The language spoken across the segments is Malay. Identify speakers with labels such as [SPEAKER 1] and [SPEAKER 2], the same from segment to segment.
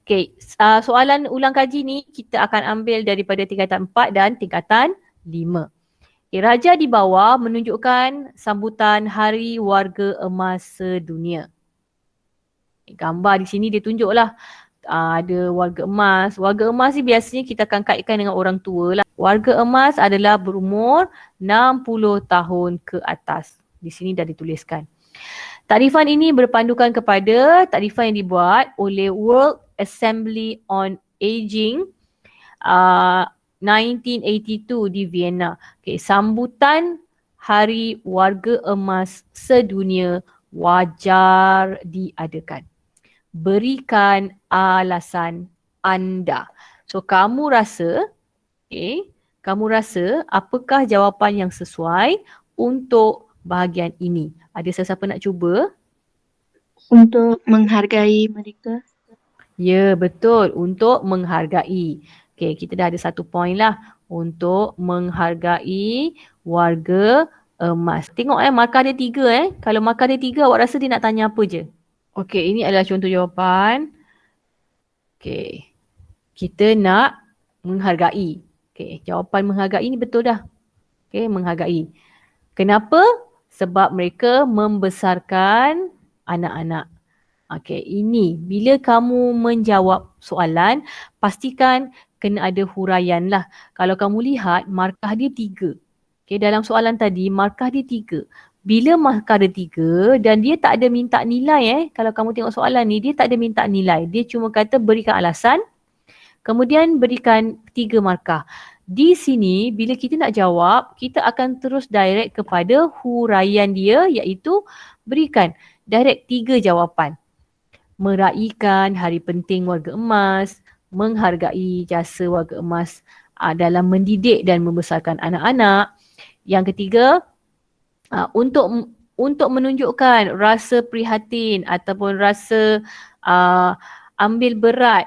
[SPEAKER 1] Okey, soalan ulang kaji ni kita akan ambil daripada tingkatan 4 dan tingkatan 5. Okay, Raja di bawah menunjukkan sambutan Hari Warga Emas Sedunia. Gambar di sini dia tunjuklah ada warga emas. Warga emas ni biasanya kita akan kaitkan dengan orang tua lah. Warga emas adalah berumur 60 tahun ke atas. Di sini dah dituliskan. Takrifan ini berpandukan kepada takrifan yang dibuat oleh World Assembly on Aging 1982 di Vienna. Okay, sambutan Hari Warga Emas Sedunia wajar diadakan. Berikan alasan anda. So kamu rasa, apakah jawapan yang sesuai untuk bahagian ini? Ada sesiapa nak cuba?
[SPEAKER 2] Untuk menghargai mereka.
[SPEAKER 1] Ya, betul. Untuk menghargai. Okey, kita dah ada 1 poin lah. Untuk menghargai warga emas. Tengok markah dia 3 Kalau markah dia 3, awak rasa dia nak tanya apa je? Okey, ini adalah contoh jawapan. Okey. Kita nak menghargai. Okey, jawapan menghargai ni betul dah. Okey, menghargai. Kenapa? Sebab mereka membesarkan anak-anak. Okey, ini bila kamu menjawab soalan, pastikan kena ada huraian lah. Kalau kamu lihat, markah dia 3. Okey, dalam soalan tadi, markah dia 3. Bila markah dia 3 dan dia tak ada minta nilai kalau kamu tengok soalan ni, dia tak ada minta nilai. Dia cuma kata berikan alasan, kemudian berikan 3 markah. Di sini, bila kita nak jawab, kita akan terus direct kepada huraian dia, iaitu berikan direct 3 jawapan. Meraihkan Hari Penting Warga Emas, menghargai jasa warga emas dalam mendidik dan membesarkan anak-anak. Yang ketiga, untuk menunjukkan rasa prihatin ataupun rasa ambil berat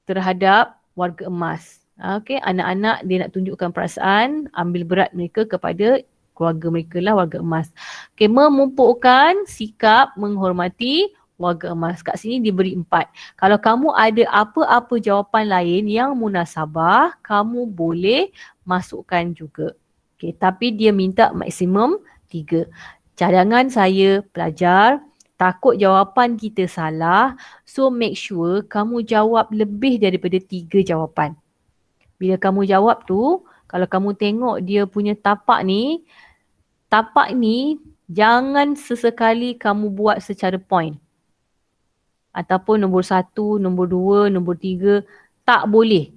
[SPEAKER 1] terhadap warga emas. Okey, anak-anak dia nak tunjukkan perasaan ambil berat mereka kepada keluarga mereka lah, warga emas. Okey, memupukkan sikap menghormati warga emas. Kat sini diberi 4. Kalau kamu ada apa-apa jawapan lain yang munasabah, kamu boleh masukkan juga. Okey, tapi dia minta maksimum 3. Cadangan saya pelajar, takut jawapan kita salah, so make sure kamu jawab lebih daripada 3 jawapan. Bila kamu jawab tu, kalau kamu tengok dia punya tapak ni jangan sesekali kamu buat secara point. Ataupun nombor 1, nombor 2, nombor 3, tak boleh.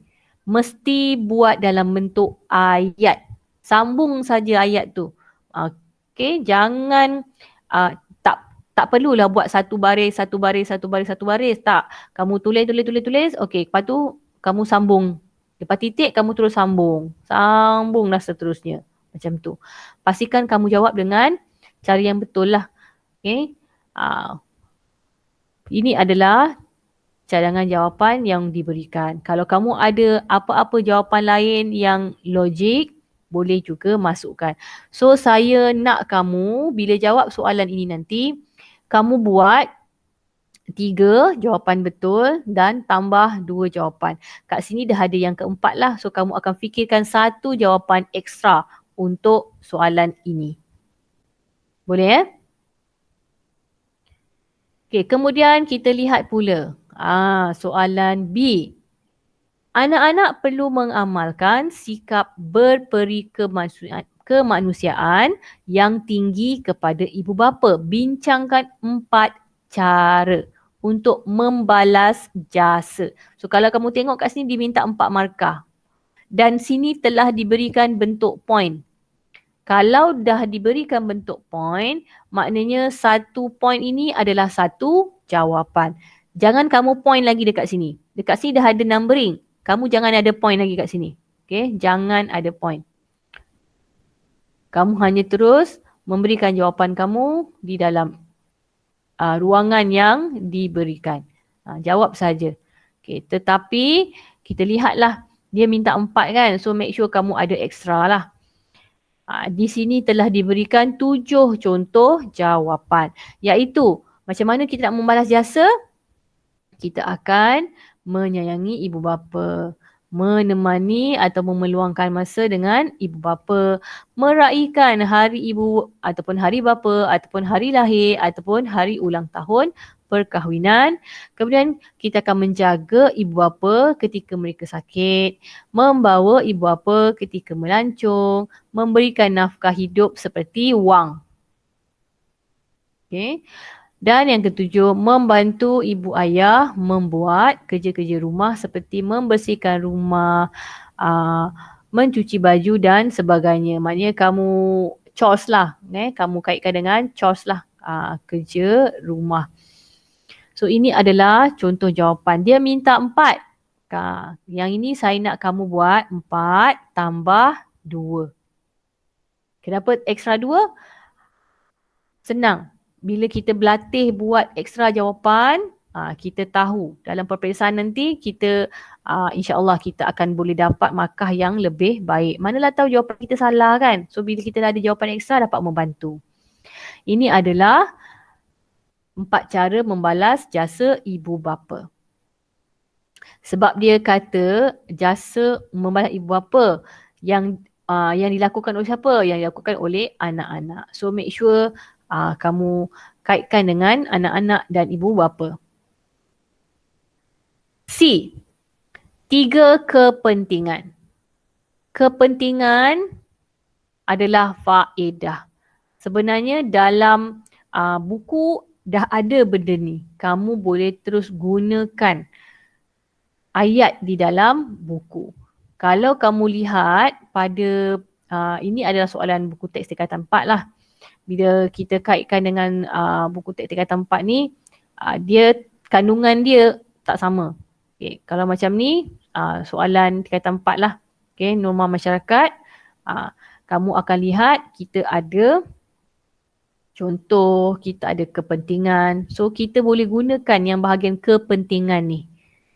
[SPEAKER 1] Mesti buat dalam bentuk ayat. Sambung saja ayat tu. Okey, jangan tak perlulah buat satu baris. Tak. Kamu tulis. Okey, lepas tu kamu sambung. Lepas titik kamu terus sambung. Sambunglah seterusnya. Macam tu. Pastikan kamu jawab dengan cara yang betul lah. Okey. Ini adalah cadangan jawapan yang diberikan. Kalau kamu ada apa-apa jawapan lain yang logik, boleh juga masukkan. So saya nak kamu bila jawab soalan ini nanti, kamu buat 3 jawapan betul dan tambah 2 jawapan. Kat sini dah ada yang keempat lah. So kamu akan fikirkan 1 jawapan ekstra untuk soalan ini. Boleh Okey, kemudian kita lihat pula soalan B. Anak-anak perlu mengamalkan sikap berperi kemanusiaan yang tinggi kepada ibu bapa. Bincangkan 4 cara untuk membalas jasa. So kalau kamu tengok kat sini diminta 4 markah. Dan sini telah diberikan bentuk point. Kalau dah diberikan bentuk point, maknanya 1 point ini adalah 1 jawapan. Jangan kamu point lagi dekat sini. Dekat sini dah ada numbering. Kamu jangan ada point lagi kat sini. Okay, jangan ada point. Kamu hanya terus memberikan jawapan kamu di dalam ruangan yang diberikan. Jawab saja. Okay, tetapi kita lihatlah dia minta 4 kan. So make sure kamu ada extra lah. Di sini telah diberikan 7 contoh jawapan. Iaitu macam mana kita nak membalas jasa? kita akan menyayangi ibu bapa, menemani atau meluangkan masa dengan ibu bapa, meraihkan hari ibu ataupun hari bapa ataupun hari lahir ataupun hari ulang tahun perkahwinan. Kemudian kita akan menjaga ibu bapa ketika mereka sakit, membawa ibu bapa ketika melancong, memberikan nafkah hidup seperti wang. Okay. Dan yang ketujuh, membantu ibu ayah membuat kerja-kerja rumah seperti membersihkan rumah, mencuci baju dan sebagainya. Maknanya kamu chores lah, kamu kaitkan dengan chores lah, kerja rumah. So ini adalah contoh jawapan. Dia minta 4. Yang ini saya nak kamu buat 4 tambah 2. Kenapa extra 2? Senang. Bila kita berlatih buat ekstra jawapan, kita tahu dalam peperiksaan nanti kita insya-Allah kita akan boleh dapat markah yang lebih baik. Manalah tahu jawapan kita salah kan? So bila kita dah ada jawapan ekstra dapat membantu. Ini adalah 4 cara membalas jasa ibu bapa. Sebab dia kata jasa membalas ibu bapa yang dilakukan oleh siapa? Yang dilakukan oleh anak-anak. So make sure kamu kaitkan dengan anak-anak dan ibu bapa. C. 3 kepentingan. Kepentingan adalah faedah. Sebenarnya dalam buku dah ada benda ni. Kamu boleh terus gunakan ayat di dalam buku. Kalau kamu lihat pada, ini adalah soalan buku teks tingkatan 4 lah. Bila kita kaitkan dengan buku teks tingkatan 4 ni, dia kandungan dia tak sama. Okay. Kalau macam ni, soalan tingkatan 4 lah. Okay. Norma masyarakat, kamu akan lihat kita ada contoh, kita ada kepentingan. So kita boleh gunakan yang bahagian kepentingan ni.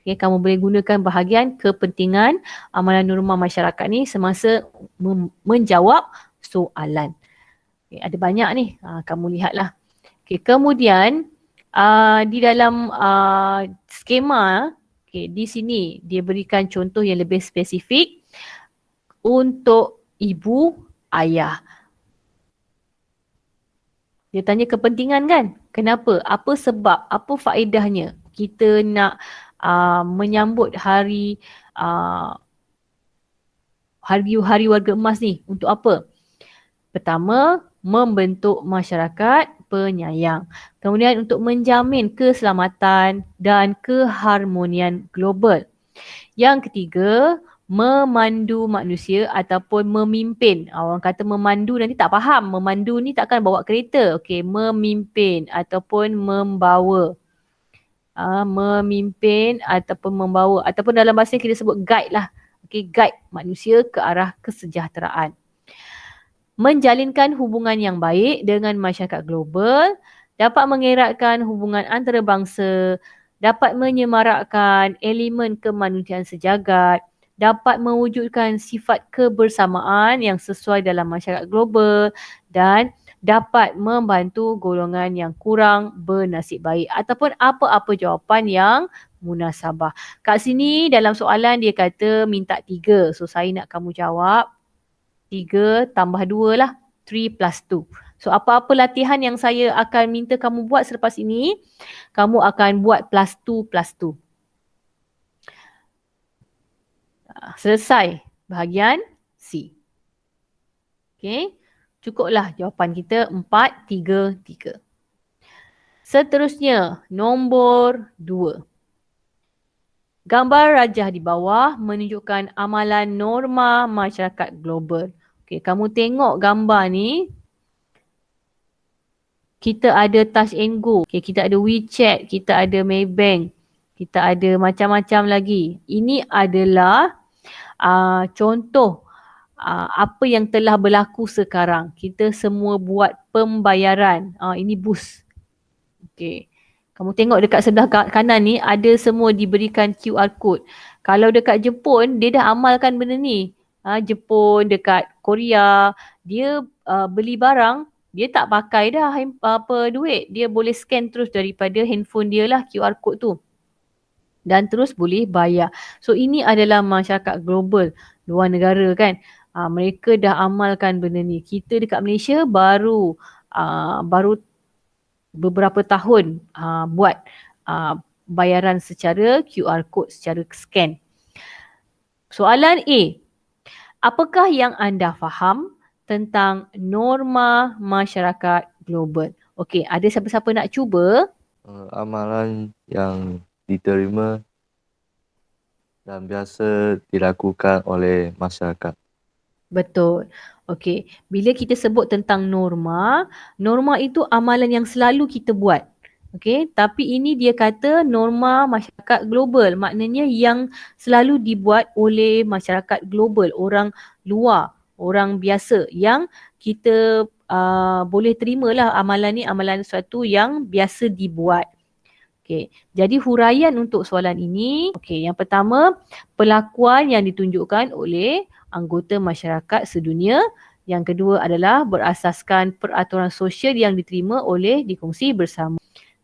[SPEAKER 1] Okay. Kamu boleh gunakan bahagian kepentingan amalan norma masyarakat ni semasa menjawab soalan. Okay, ada banyak ni, kamu lihatlah. Okay, kemudian di dalam skema, okay, di sini dia berikan contoh yang lebih spesifik untuk ibu ayah. Dia tanya kepentingan kan? Kenapa? Apa sebab? Apa faedahnya? Kita nak menyambut hari warga emas ni untuk apa? Pertama, membentuk masyarakat penyayang. Kemudian untuk menjamin keselamatan dan keharmonian global. Yang ketiga, memandu manusia ataupun memimpin. Orang kata memandu nanti tak faham. Memandu ni takkan bawa kereta. Okey, memimpin ataupun membawa. Memimpin ataupun membawa. Ataupun dalam bahasa kita sebut guide lah. Okey, guide manusia ke arah kesejahteraan. Menjalinkan hubungan yang baik dengan masyarakat global, dapat mengeratkan hubungan antarabangsa, dapat menyemarakkan elemen kemanusiaan sejagat, dapat mewujudkan sifat kebersamaan yang sesuai dalam masyarakat global dan dapat membantu golongan yang kurang bernasib baik ataupun apa-apa jawapan yang munasabah. Kat sini dalam soalan dia kata minta 3. So saya nak kamu jawab 3 tambah 2 lah. 3 plus 2. So apa-apa latihan yang saya akan minta kamu buat selepas ini, kamu akan buat plus 2 plus 2. Selesai bahagian C. Okay. Cukuplah jawapan kita 4, 3, 3. Seterusnya, nombor 2. Gambar rajah di bawah menunjukkan amalan norma masyarakat global. Okey, kamu tengok gambar ni. Kita ada Touch and Go. Okey, kita ada WeChat, kita ada Maybank, kita ada macam-macam lagi. Ini adalah contoh apa yang telah berlaku sekarang. Kita semua buat pembayaran. Ini bus. Okey. Kamu tengok dekat sebelah kanan ni ada semua diberikan QR code. Kalau dekat Jepun, dia dah amalkan benda ni. Jepun, dekat Korea, dia beli barang, dia tak pakai dah duit. Dia boleh scan terus daripada handphone dia lah QR code tu. dan terus boleh bayar. So ini adalah masyarakat global, luar negara kan. Mereka dah amalkan benda ni. Kita dekat Malaysia baru beberapa tahun buat bayaran secara QR code, secara scan. Soalan A. Apakah yang anda faham tentang norma masyarakat global? Okey, ada siapa-siapa nak cuba?
[SPEAKER 3] Amalan yang diterima dan biasa dilakukan oleh masyarakat.
[SPEAKER 1] Betul. Okey, bila kita sebut tentang norma, norma itu amalan yang selalu kita buat. Okey, tapi ini dia kata norma masyarakat global, maknanya yang selalu dibuat oleh masyarakat global, orang luar, orang biasa yang kita boleh terimalah amalan ni amalan sesuatu yang biasa dibuat. Okey, jadi huraian untuk soalan ini, okey, yang pertama, perlakuan yang ditunjukkan oleh anggota masyarakat sedunia. Yang kedua adalah berasaskan peraturan sosial yang diterima oleh dikongsi bersama.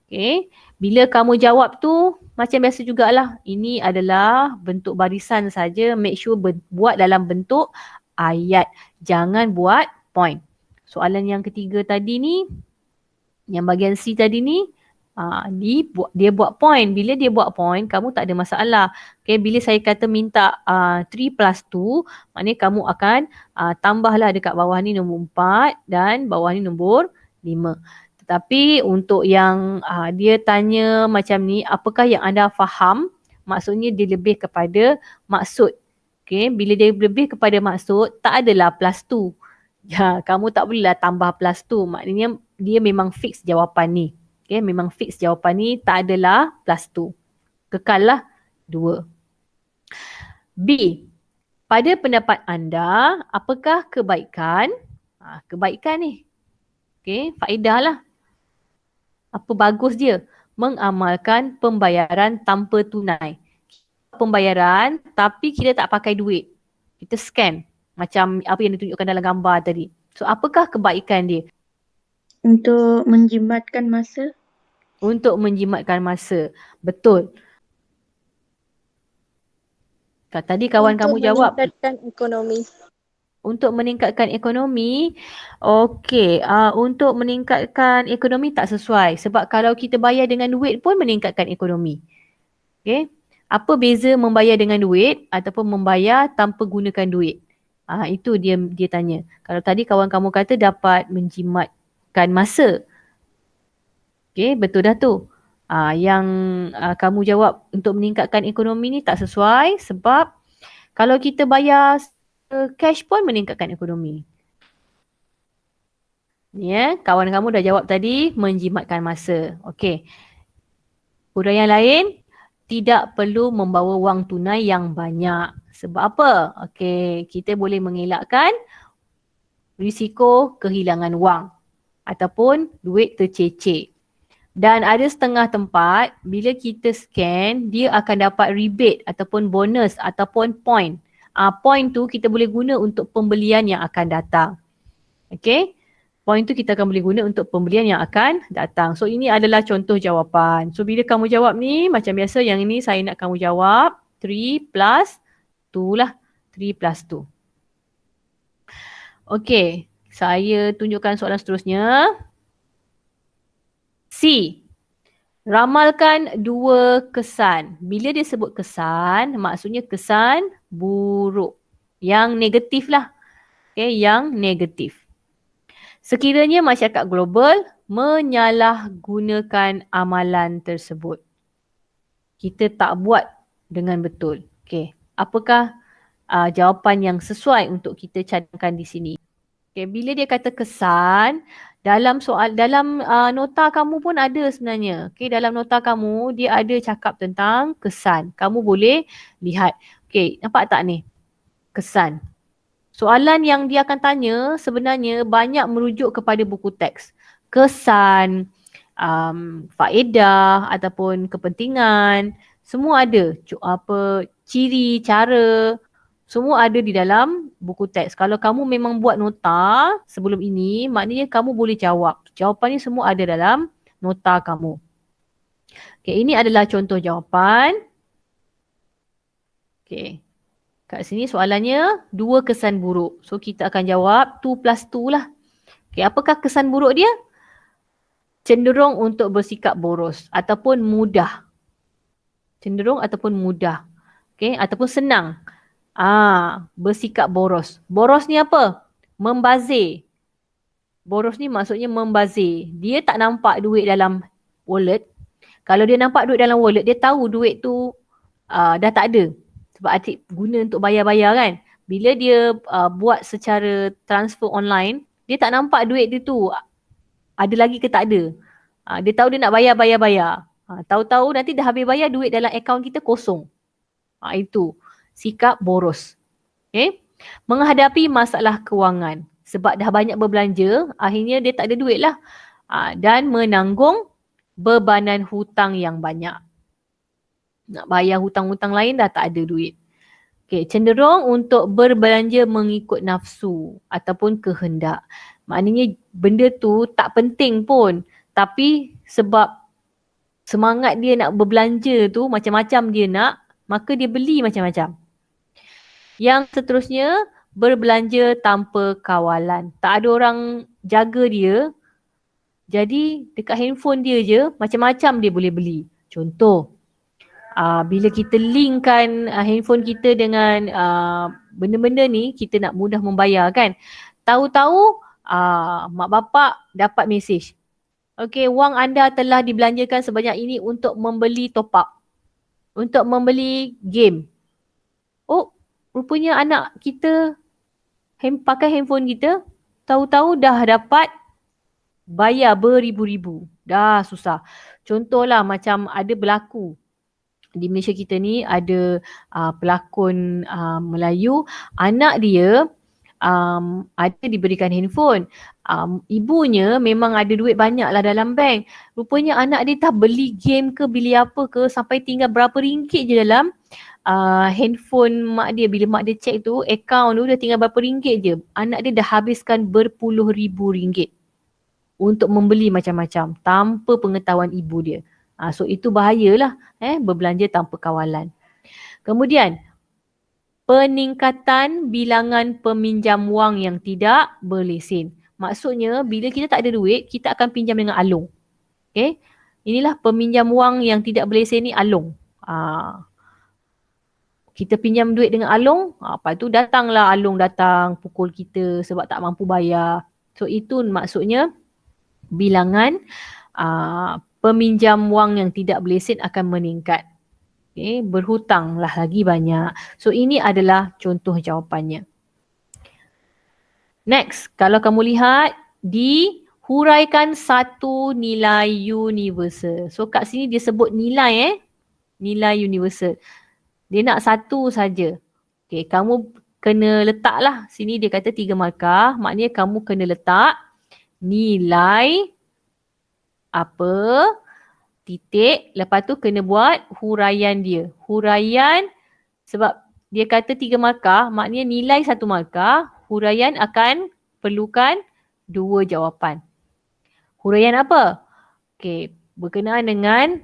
[SPEAKER 1] Okey, bila kamu jawab tu macam biasa jugalah. Ini adalah bentuk barisan saja. Make sure buat dalam bentuk ayat. Jangan buat point. Soalan yang ketiga tadi ni, yang bahagian C tadi ni, dia buat point. Bila dia buat point, kamu tak ada masalah. Okay, bila saya kata minta 3 plus 2, maknanya kamu akan tambahlah dekat bawah ni nombor 4 dan bawah ni nombor 5. Tetapi untuk yang dia tanya macam ni, apakah yang anda faham? Maksudnya dia lebih kepada maksud. Okay, bila dia lebih kepada maksud, tak adalah plus 2. Ya, kamu tak bolehlah tambah plus 2. Maknanya dia memang fix jawapan ni. Okay, memang fix jawapan ni, tak adalah plus 2. Kekal lah 2. B. Pada pendapat anda, apakah kebaikan? Kebaikan ni. Okay, faedah lah. Apa bagus dia? Mengamalkan pembayaran tanpa tunai. Pembayaran tapi kita tak pakai duit. Kita scan. Macam apa yang ditunjukkan dalam gambar tadi. So apakah kebaikan dia?
[SPEAKER 2] Untuk menjimatkan masa.
[SPEAKER 1] Untuk menjimatkan masa. Betul. Tadi kawan kamu jawab.
[SPEAKER 4] Untuk meningkatkan ekonomi.
[SPEAKER 1] Untuk meningkatkan ekonomi. Okey. Untuk meningkatkan ekonomi tak sesuai. Sebab kalau kita bayar dengan duit pun meningkatkan ekonomi. Okey. Apa beza membayar dengan duit ataupun membayar tanpa gunakan duit? Itu dia tanya. Kalau tadi kawan kamu kata dapat menjimatkan masa. Okey, betul dah tu. Yang kamu jawab untuk meningkatkan ekonomi ni tak sesuai sebab kalau kita bayar cash pun meningkatkan ekonomi. Ya, kawan kamu dah jawab tadi menjimatkan masa. Okey. Huraian lain, tidak perlu membawa wang tunai yang banyak. Sebab apa? Okey, kita boleh mengelakkan risiko kehilangan wang ataupun duit tercecer. Dan ada setengah tempat, bila kita scan, dia akan dapat rebate ataupun bonus ataupun point. Point tu kita boleh guna untuk pembelian yang akan datang. Okay? Point tu kita akan boleh guna untuk pembelian yang akan datang. So ini adalah contoh jawapan. So bila kamu jawab ni, macam biasa yang ini saya nak kamu jawab 3 plus 2 lah. 3 plus 2. Okay, saya tunjukkan soalan seterusnya. C. Ramalkan 2 kesan. Bila dia sebut kesan, maksudnya kesan buruk. Yang negatif lah. Okay, yang negatif. Sekiranya masyarakat global menyalahgunakan amalan tersebut. Kita tak buat dengan betul. Okay, apakah jawapan yang sesuai untuk kita cadangkan di sini? Okay, bila dia kata kesan, dalam nota kamu pun ada sebenarnya. Okay, dalam nota kamu dia ada cakap tentang kesan. Kamu boleh lihat. Okay, nampak tak ni? Kesan. Soalan yang dia akan tanya sebenarnya banyak merujuk kepada buku teks. Kesan, faedah ataupun kepentingan, semua ada. Ciri, cara, semua ada di dalam buku teks. Kalau kamu memang buat nota sebelum ini, maknanya kamu boleh jawab. Jawapan ni semua ada dalam nota kamu. Okay, ini adalah contoh jawapan. Okay. Kat sini soalannya 2 kesan buruk. So kita akan jawab 2 plus 2 lah. Okay, apakah kesan buruk dia? Cenderung untuk bersikap boros ataupun mudah. Cenderung ataupun mudah. Okay, ataupun senang. Bersikap boros. Boros ni apa? Membazir. Boros ni maksudnya membazir. Dia tak nampak duit dalam wallet. Kalau dia nampak duit dalam wallet, dia tahu duit tu dah tak ada. Sebab adik guna untuk bayar-bayar kan. Bila dia buat secara transfer online, dia tak nampak duit dia tu ada lagi ke tak ada. Dia tahu dia nak bayar. Tahu-tahu nanti dah habis bayar, duit dalam akaun kita kosong. Itu sikap boros. Okay? Menghadapi masalah kewangan. Sebab dah banyak berbelanja, akhirnya dia tak ada duit lah. Dan menanggung bebanan hutang yang banyak. Nak bayar hutang-hutang lain dah tak ada duit. Okay, cenderung untuk berbelanja mengikut nafsu ataupun kehendak. Maknanya benda tu tak penting pun. Tapi sebab semangat dia nak berbelanja tu, macam-macam dia nak, maka dia beli macam-macam. Yang seterusnya, berbelanja tanpa kawalan. Tak ada orang jaga dia. Jadi dekat handphone dia je, macam-macam dia boleh beli. Contoh, bila kita linkkan handphone kita dengan benda-benda ni, kita nak mudah membayar kan. Tahu-tahu mak bapak dapat mesej. Okey, wang anda telah dibelanjakan sebanyak ini untuk membeli top up. Untuk membeli game. Oh, rupanya anak kita pakai handphone kita, tahu-tahu dah dapat bayar beribu-ribu. Dah susah. Contohlah macam ada berlaku. Di Malaysia kita ni ada pelakon Melayu, anak dia ada diberikan handphone. Ibunya memang ada duit banyak lah dalam bank. Rupanya anak dia tak beli game ke, beli apa ke, sampai tinggal berapa ringgit je dalam handphone mak dia. Bila mak dia check tu, akaun tu dah tinggal berapa ringgit je. Anak dia dah habiskan berpuluh ribu ringgit untuk membeli macam-macam tanpa pengetahuan ibu dia. So itu bahayalah berbelanja tanpa kawalan. Kemudian peningkatan bilangan peminjam wang yang tidak berlesen. Maksudnya bila kita tak ada duit, kita akan pinjam dengan alung. Okay? Inilah peminjam wang yang tidak berlesen ni, alung. Kita pinjam duit dengan alung, lepas tu datanglah alung datang pukul kita sebab tak mampu bayar. So itu maksudnya bilangan peminjam wang yang tidak berlesen akan meningkat. Okay, berhutanglah lagi banyak. So ini adalah contoh jawapannya. Next, kalau kamu lihat, dihuraikan satu nilai universal. So kat sini dia sebut nilai nilai universal. Dia nak satu saja. Okay, kamu kena letaklah. Sini dia kata 3 markah. Maknanya kamu kena letak nilai apa, titik, lepas tu kena buat huraian dia. Huraian, sebab dia kata 3 markah, maknanya nilai 1 markah, huraian akan perlukan 2 jawapan. Huraian apa? Okey, berkenaan dengan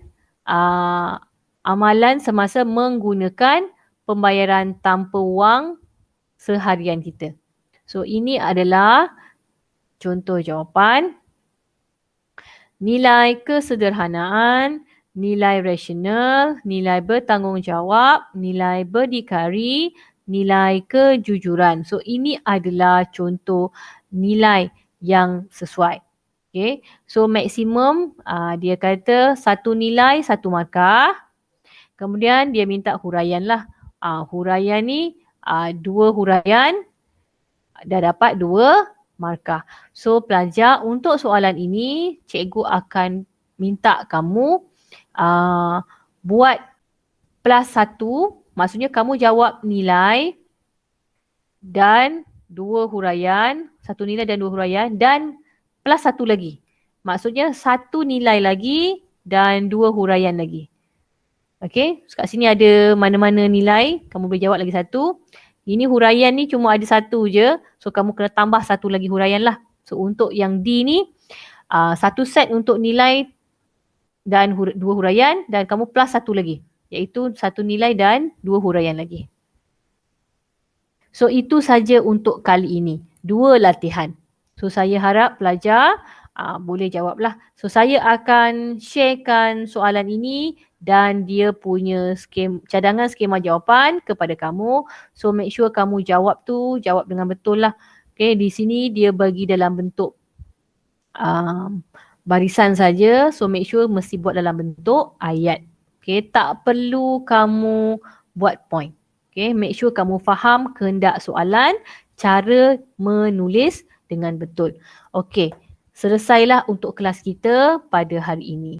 [SPEAKER 1] amalan semasa menggunakan pembayaran tanpa wang seharian kita. So ini adalah contoh jawapan. Nilai kesederhanaan, nilai rasional, nilai bertanggungjawab, nilai berdikari, nilai kejujuran. So ini adalah contoh nilai yang sesuai. Okay. So maksimum dia kata 1 nilai 1 markah. Kemudian dia minta huraian lah. Huraian ni 2 huraian dah dapat 2 markah. So pelajar, untuk soalan ini cikgu akan minta kamu buat plus 1, maksudnya kamu jawab nilai dan 2 huraian, 1 nilai dan 2 huraian dan plus 1 lagi. Maksudnya 1 nilai lagi dan 2 huraian lagi. Okey, kat sini ada mana-mana nilai, kamu boleh jawab lagi 1. Ini huraian ni cuma ada 1 je. So kamu kena tambah 1 lagi huraian lah. So untuk yang D ni 1 set untuk nilai dan 2 huraian dan kamu plus 1 lagi. Iaitu 1 nilai dan 2 huraian lagi. So itu saja untuk kali ini. 2 latihan. So saya harap pelajar boleh jawablah. So saya akan sharekan soalan ini dan dia punya cadangan skema jawapan kepada kamu. So make sure kamu jawab dengan betul lah. Okay, di sini dia bagi dalam bentuk barisan saja. So make sure mesti buat dalam bentuk ayat. Okay, tak perlu kamu buat point. Okay, make sure kamu faham kehendak soalan, cara menulis dengan betul. Okay, selesailah untuk kelas kita pada hari ini.